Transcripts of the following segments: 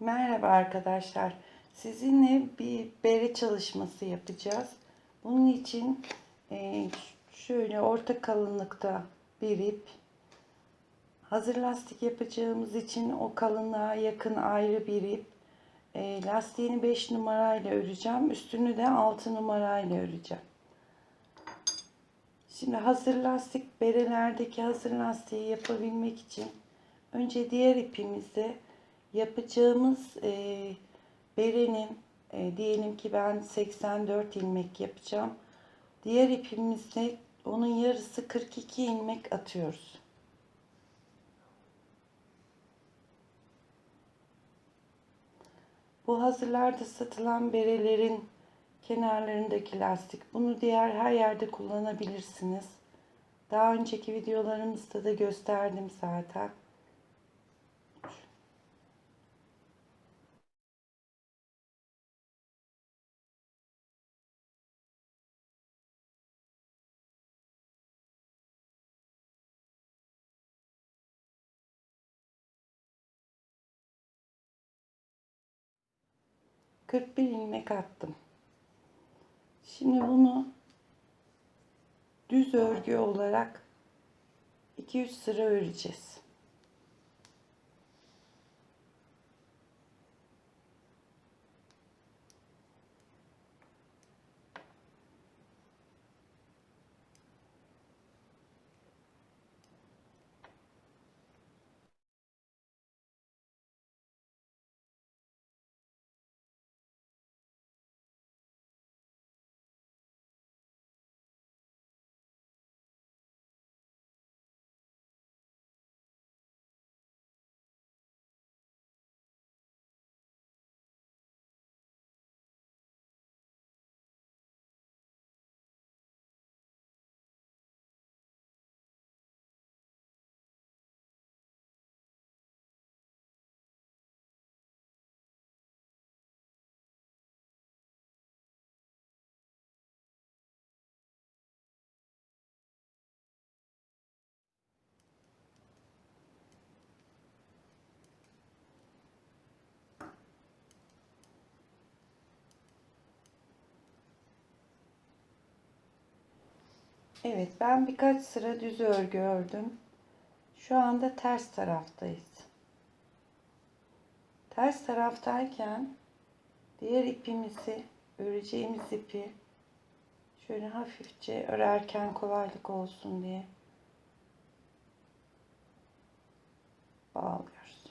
Merhaba arkadaşlar. Sizinle bir bere çalışması yapacağız. Bunun için şöyle orta kalınlıkta bir ip, hazır lastik yapacağımız için o kalınlığa yakın ayrı bir ip, lastiğini 5 numarayla öreceğim. Üstünü de 6 numarayla öreceğim. Şimdi hazır lastik, berelerdeki hazır lastiği yapabilmek için önce diğer ipimizde yapacağımız berenin, diyelim ki ben 84 ilmek yapacağım. Diğer ipimizde onun yarısı 42 ilmek atıyoruz. Bu hazırlarda satılan berelerin kenarlarındaki lastik. Bunu diğer her yerde kullanabilirsiniz. Daha önceki videolarımızda da gösterdim zaten. ...41 ilmek attım. Şimdi bunu düz örgü olarak 2-3 sıra öreceğiz. Evet, ben birkaç sıra düz örgü ördüm. Şu anda ters taraftayız. Ters taraftayken diğer ipimizi, öreceğimiz ipi şöyle hafifçe örerken kolaylık olsun diye bağlıyoruz.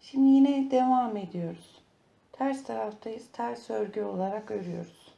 Şimdi yine devam ediyoruz. Ters taraftayız. Ters örgü olarak örüyoruz.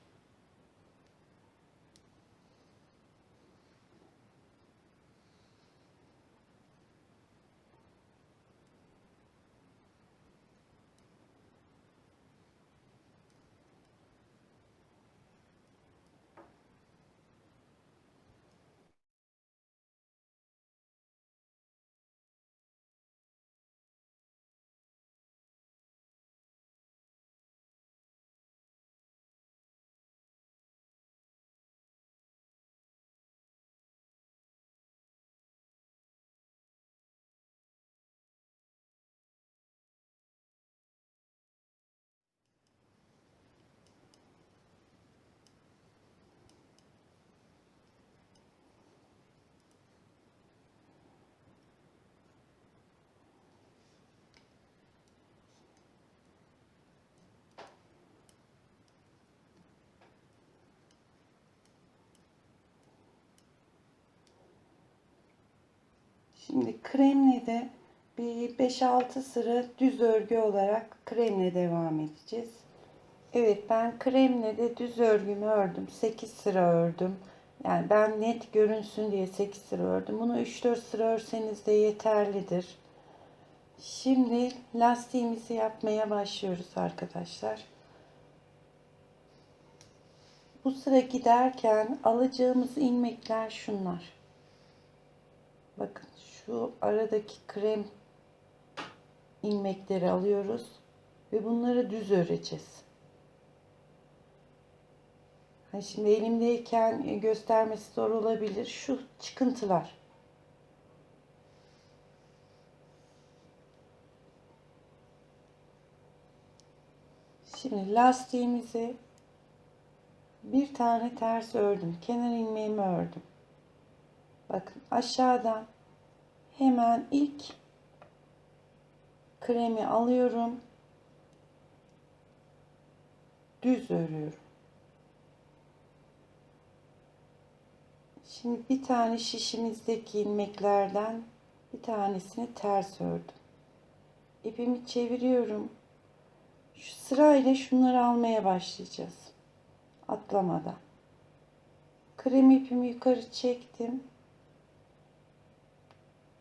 Şimdi kremle de bir 5-6 sıra düz örgü olarak kremle devam edeceğiz. Evet, ben kremle de düz örgümü ördüm. 8 sıra ördüm. Yani ben net görünsün diye 8 sıra ördüm. Bunu 3-4 sıra örseniz de yeterlidir. Şimdi lastiğimizi yapmaya başlıyoruz arkadaşlar. Bu sıra giderken alacağımız ilmekler şunlar. Bakın şu aradaki krem ilmekleri alıyoruz ve bunları düz öreceğiz. Şimdi elimdeyken göstermesi zor olabilir. Şu çıkıntılar. Şimdi lastiğimizi bir tane ters ördüm. Kenar ilmeğimi ördüm. Bakın aşağıdan hemen ilk kremi alıyorum. Düz örüyorum. Şimdi bir tane şişimizdeki ilmeklerden bir tanesini ters ördüm. İpimi çeviriyorum. Şu sırayla şunları almaya başlayacağız. Atlamadan. Krem ipimi yukarı çektim.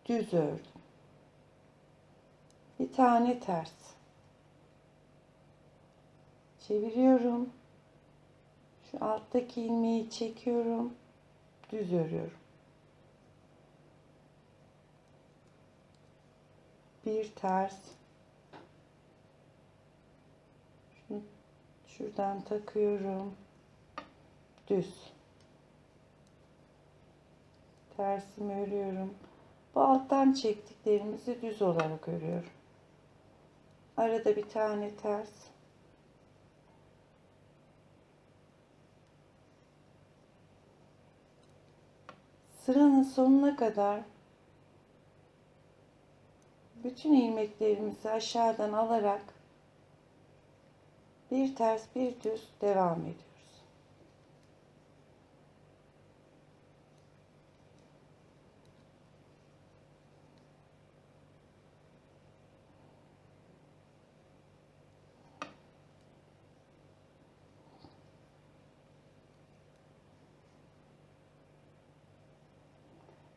Düz ördüm. Bir tane ters. Çeviriyorum. Şu alttaki ilmeği çekiyorum. Düz örüyorum. Bir ters. Şunu şuradan takıyorum. Düz. Tersimi örüyorum. Bu alttan çektiklerimizi düz olarak örüyorum. Arada bir tane ters. Sıranın sonuna kadar bütün ilmeklerimizi aşağıdan alarak bir ters bir düz devam ediyoruz.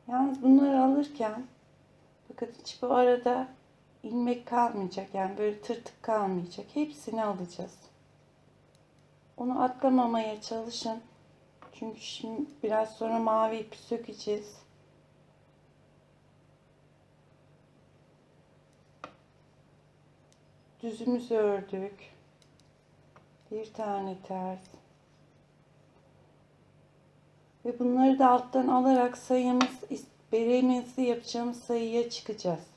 Yalnız bunları alırken bakın hiç bu arada ilmek kalmayacak. Yani böyle tırtık kalmayacak. Hepsini alacağız. Onu atlamamaya çalışın. Çünkü şimdi biraz sonra mavi ipi sökeceğiz. Düzümüzü ördük. Bir tane ters. Ve bunları da alttan alarak beremizi yapacağımız sayıya çıkacağız.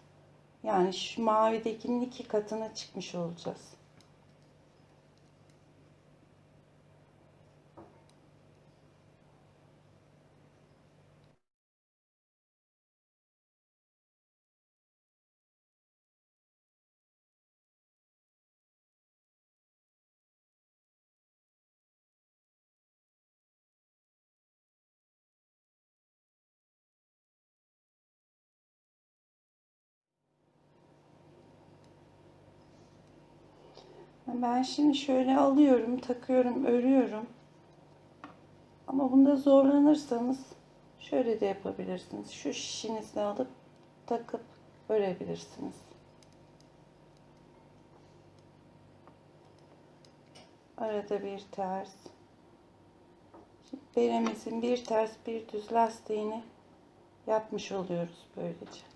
Yani şu mavidekinin 2 katına çıkmış olacağız. Ben şimdi şöyle alıyorum, takıyorum, örüyorum. Ama bunda zorlanırsanız şöyle de yapabilirsiniz. Şu şişinizi alıp takıp örebilirsiniz. Arada bir ters. Şimdi beremizin bir ters bir düz lastiğini yapmış oluyoruz böylece.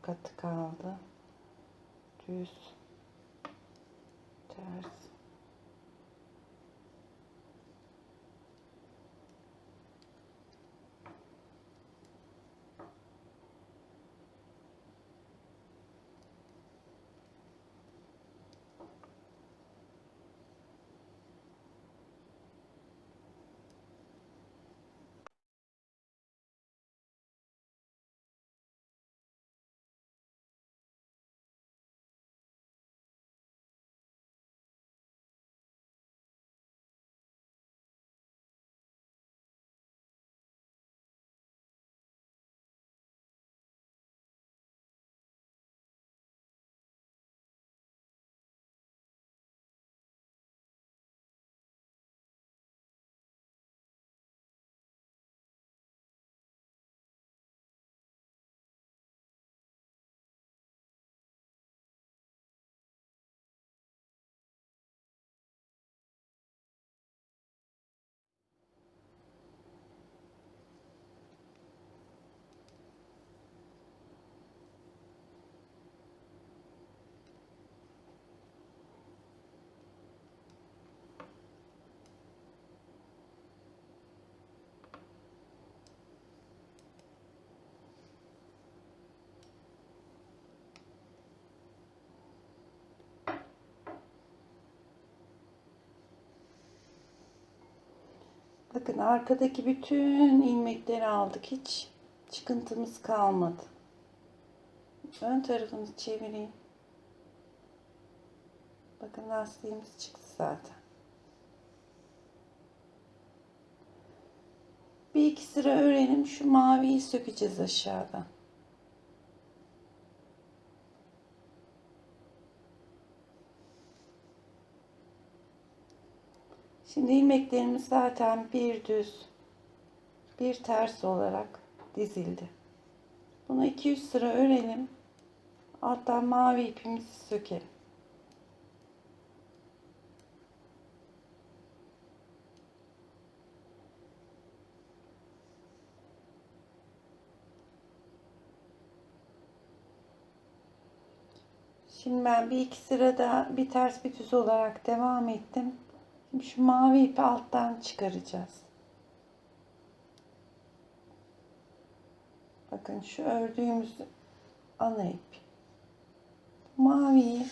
Katı kaldı. Düz, ters. Bakın arkadaki bütün ilmekleri aldık. Hiç çıkıntımız kalmadı. Ön tarafını çevireyim. Bakın lastiğimiz çıktı zaten. Bir iki sıra örelim. Şu maviyi sökeceğiz aşağıdan. Şimdi ilmeklerimiz zaten bir düz, bir ters olarak dizildi. Bunu 200 sıra örelim. Alttan mavi ipimizi sökelim. Şimdi ben bir iki sırada bir ters bir düz olarak devam ettim. Şimdi şu mavi ipi alttan çıkaracağız. Bakın şu ördüğümüz ana ip. Maviyi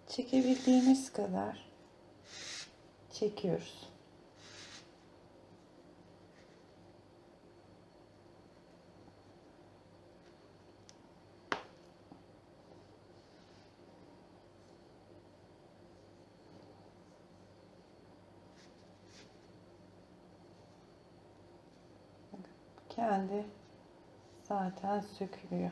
çekebildiğimiz kadar çekiyoruz. Kendi zaten sökülüyor.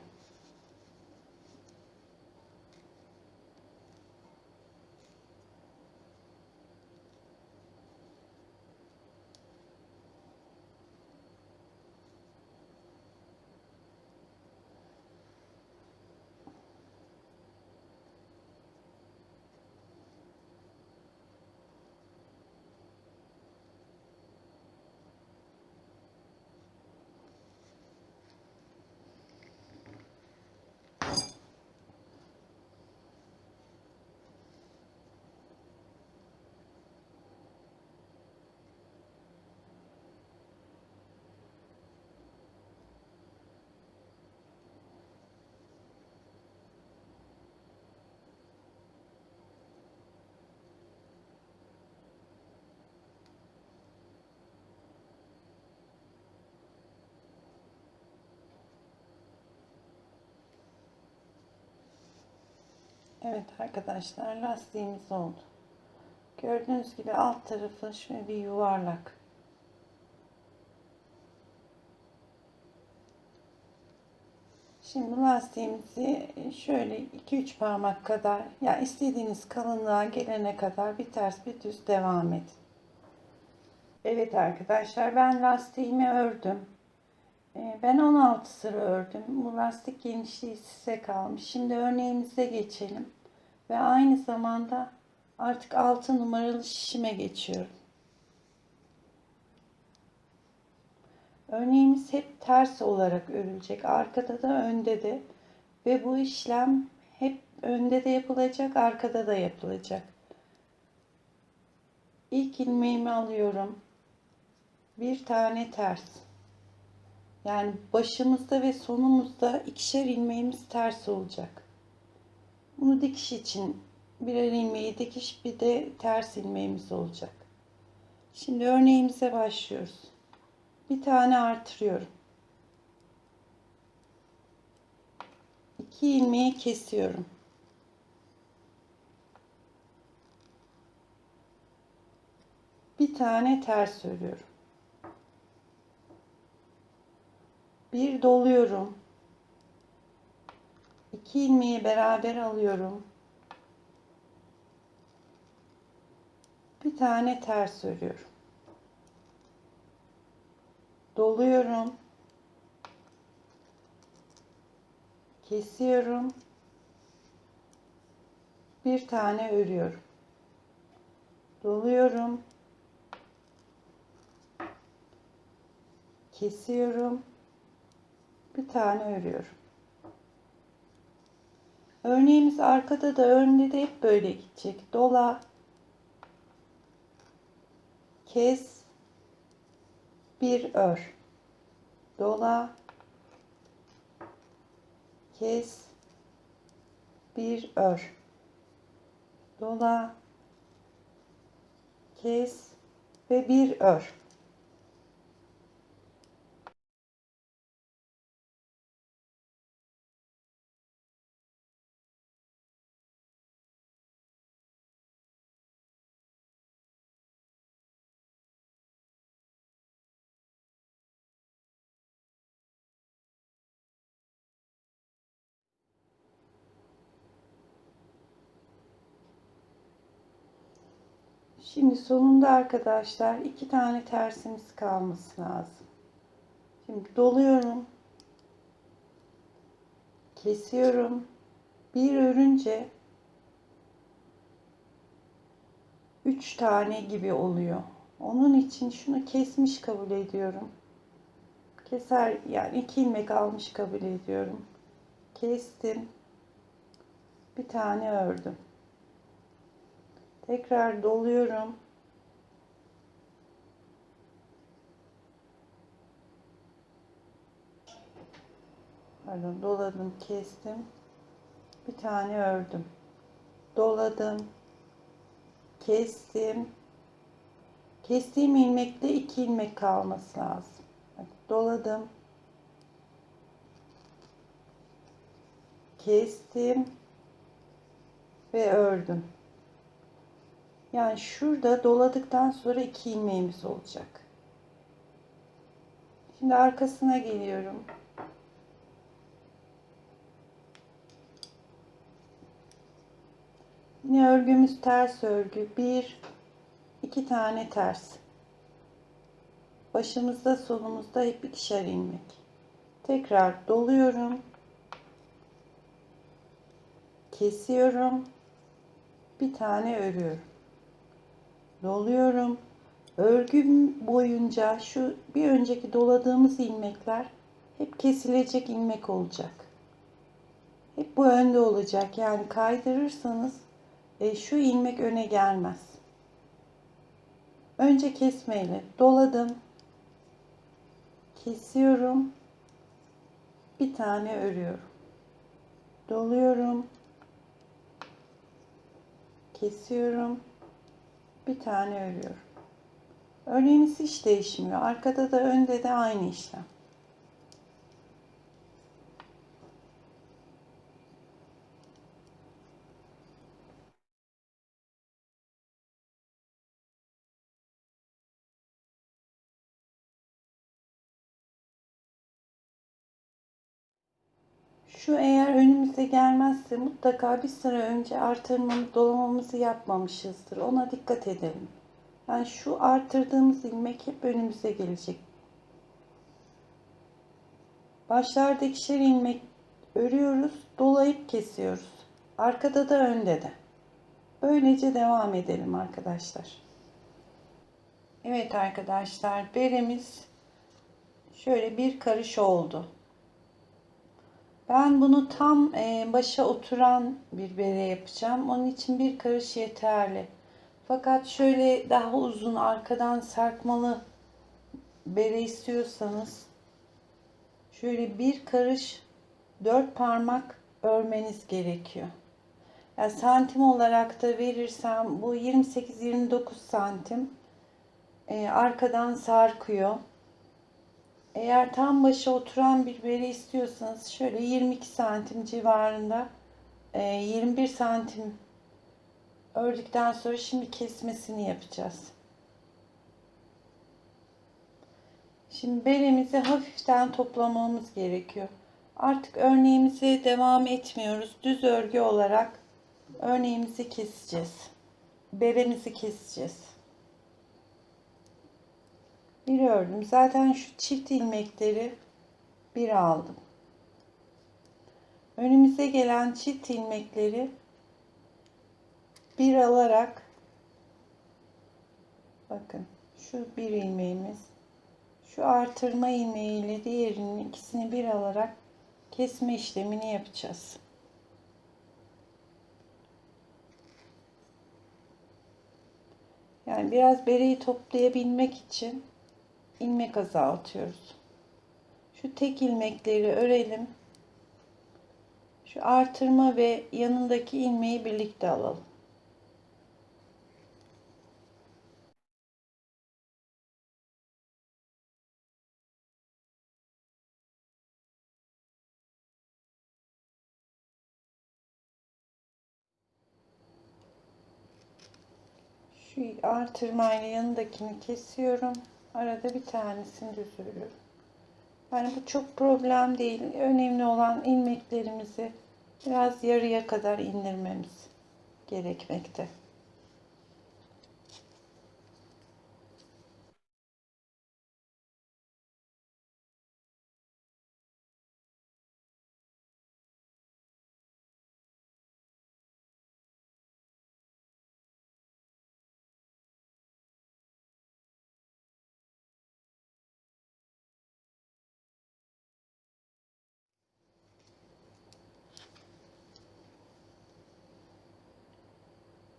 Evet arkadaşlar, lastiğimiz oldu. Gördüğünüz gibi alt tarafı şöyle bir yuvarlak. Şimdi bu lastiğimizi şöyle 2-3 parmak kadar, ya istediğiniz kalınlığa gelene kadar bir ters bir düz devam edin. Evet arkadaşlar, ben lastiğimi ördüm. Ben 16 sıra ördüm. Bu lastik genişliği size kalmış. Şimdi örneğimize geçelim. Ve aynı zamanda artık 6 numaralı şişime geçiyorum. Örneğimiz hep ters olarak örülecek. Arkada da önde de. Ve bu işlem hep önde de yapılacak, arkada da yapılacak. İlk ilmeğimi alıyorum. Bir tane ters. Yani başımızda ve sonumuzda ikişer ilmeğimiz ters olacak. Bunu dikiş için birer ilmeği dikiş, bir de ters ilmeğimiz olacak. Şimdi örneğimize başlıyoruz. Bir tane artırıyorum. 2 ilmeği kesiyorum. Bir tane ters örüyorum. Bir doluyorum. 2 ilmeği beraber alıyorum. Bir tane ters örüyorum. Doluyorum. Kesiyorum. Bir tane örüyorum. Doluyorum. Kesiyorum. Bir tane örüyorum. Örneğimiz arkada da önde de hep böyle gidecek. Dola, kes, bir ör. Dola, kes, bir ör. Dola, kes ve bir ör. Şimdi sonunda arkadaşlar 2 tane tersimiz kalması lazım. Şimdi doluyorum. Kesiyorum. Bir örünce 3 tane gibi oluyor. Onun için şunu kesmiş kabul ediyorum. Keser yani 2 ilmek almış kabul ediyorum. Kestim. Bir tane ördüm. Tekrar doluyorum. Pardon, doladım, kestim. Bir tane ördüm. Doladım. Kestim. Kestiğim ilmekte 2 ilmek kalması lazım. Doladım. Kestim ve ördüm. Yani şurada doladıktan sonra 2 ilmeğimiz olacak. Şimdi arkasına geliyorum. Yine örgümüz ters örgü. 1 2 tane ters. Başımızda sonumuzda hep ikişer ilmek. Tekrar doluyorum. Kesiyorum. Bir tane örüyorum. Doluyorum. Örgüm boyunca şu bir önceki doladığımız ilmekler hep kesilecek ilmek olacak. Hep bu önde olacak. Yani kaydırırsanız şu ilmek öne gelmez. Önce kesmeyle doladım. Kesiyorum. Bir tane örüyorum. Doluyorum. Kesiyorum. Bir tane örüyorum. Örneğimiz hiç değişmiyor. Arkada da önde de aynı işlem. Şu eğer önümüze gelmezse mutlaka bir sıra önce artırmamı dolamamızı yapmamışızdır. Ona dikkat edelim. Yani şu artırdığımız ilmek hep önümüze gelecek. Başlarda ikişer ilmek örüyoruz, dolayıp kesiyoruz. Arkada da önde de. Böylece devam edelim arkadaşlar. Evet arkadaşlar, beremiz şöyle bir karış oldu. Ben bunu tam başa oturan bir bere yapacağım. Onun için bir karış yeterli. Fakat şöyle daha uzun arkadan sarkmalı bere istiyorsanız şöyle bir karış 4 parmak örmeniz gerekiyor. Yani santim olarak da verirsem bu 28-29 santim arkadan sarkıyor. Eğer tam başa oturan bir bere istiyorsanız şöyle 22 santim civarında 21 santim ördükten sonra şimdi kesmesini yapacağız. Şimdi beremizi hafiften toplamamız gerekiyor. Artık örneğimize devam etmiyoruz. Düz örgü olarak örneğimizi keseceğiz. Beremizi keseceğiz. Bir ördüm. Zaten şu çift ilmekleri bir aldım. Önümüze gelen çift ilmekleri bir alarak bakın şu bir ilmeğimiz, şu artırma ilmeği ile diğerinin ikisini bir alarak kesme işlemini yapacağız. Yani biraz bereyi toplayabilmek için ilmek azaltıyoruz. Şu tek ilmekleri örelim. Şu artırma ve yanındaki ilmeği birlikte alalım. Şu artırmayla yanındakini kesiyorum. Arada bir tanesini düz örüyorum. Yani bu çok problem değil. Önemli olan ilmeklerimizi biraz yarıya kadar indirmemiz gerekmekte.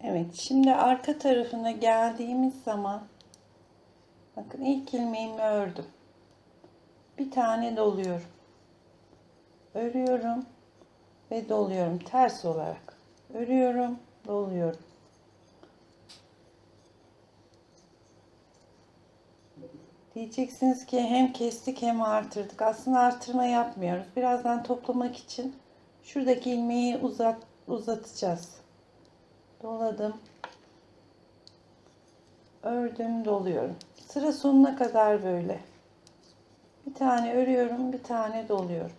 Evet, şimdi arka tarafına geldiğimiz zaman bakın ilk ilmeğimi ördüm. Bir tane doluyorum. Örüyorum ve doluyorum ters olarak. Örüyorum, doluyorum. Diyeceksiniz ki hem kestik hem artırdık. Aslında artırma yapmıyoruz. Birazdan toplamak için şuradaki ilmeği uzatacağız. Doladım. Ördüm, doluyorum. Sıra sonuna kadar böyle. Bir tane örüyorum, bir tane doluyorum.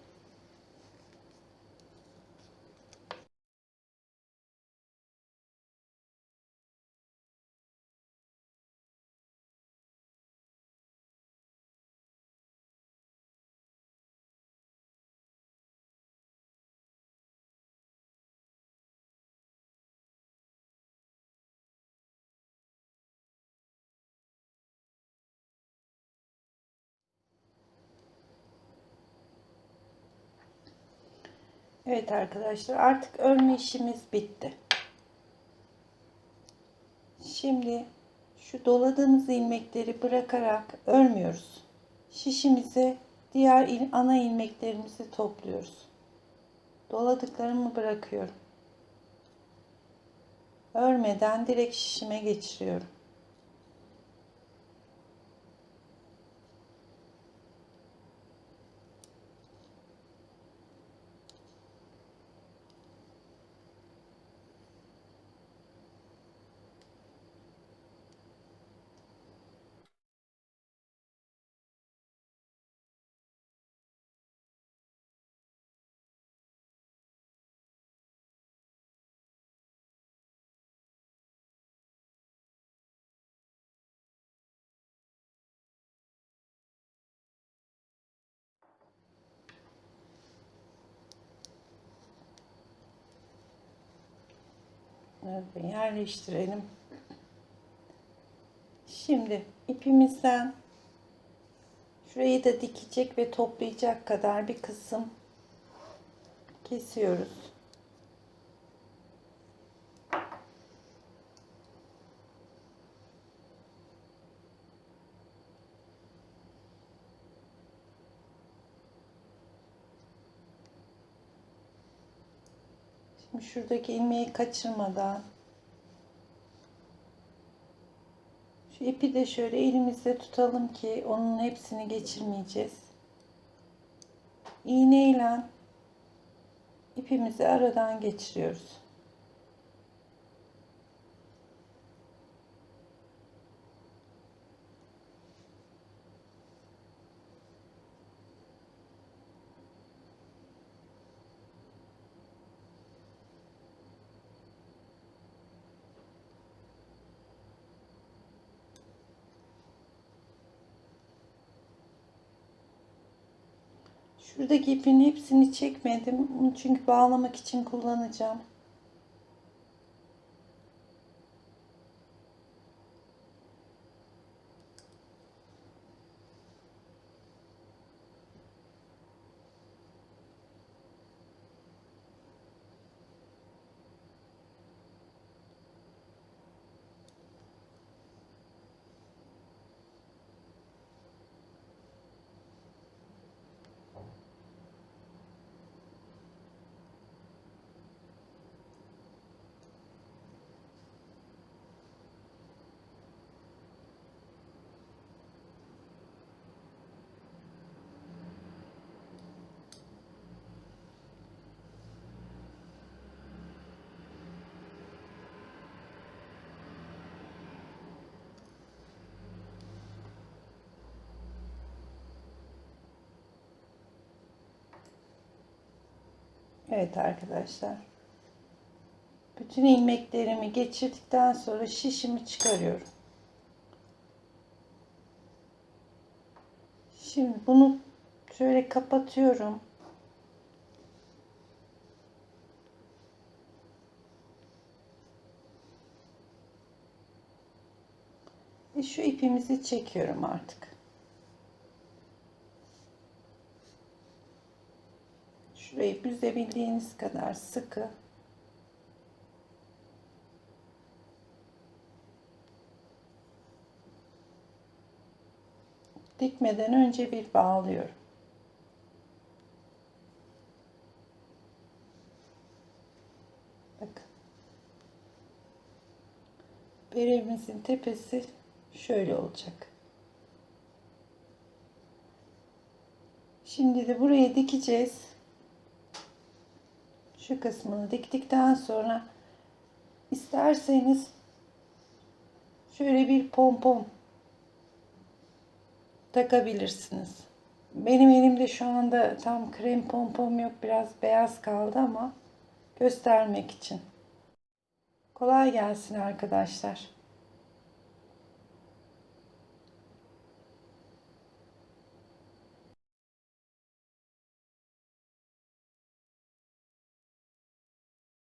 Evet arkadaşlar, artık örme işimiz bitti. Şimdi şu doladığımız ilmekleri bırakarak örmüyoruz. Şişimize diğer ana ilmeklerimizi topluyoruz. Doladıklarımı bırakıyorum. Örmeden direkt şişime geçiriyorum. Evet, yerleştirelim. Şimdi ipimizden şurayı da dikecek ve toplayacak kadar bir kısım kesiyoruz. Şimdi şuradaki ilmeği kaçırmadan şu ipi de şöyle elimizde tutalım ki onun hepsini geçirmeyeceğiz. İğneyle ipimizi aradan geçiriyoruz. Şuradaki ipin hepsini çekmedim. Bunu çünkü bağlamak için kullanacağım. Evet arkadaşlar. Bütün ilmeklerimi geçirdikten sonra şişimi çıkarıyorum. Şimdi bunu şöyle kapatıyorum. Ve şu ipimizi çekiyorum artık. Şurayı büzebildiğiniz kadar sıkı. Dikmeden önce bir bağlıyorum. Bakın. Beremizin tepesi şöyle olacak. Şimdi de buraya dikeceğiz. Şu kısmını diktikten sonra isterseniz şöyle bir pompon takabilirsiniz. Benim elimde şu anda tam krem pompom yok. Biraz beyaz kaldı ama göstermek için. Kolay gelsin arkadaşlar.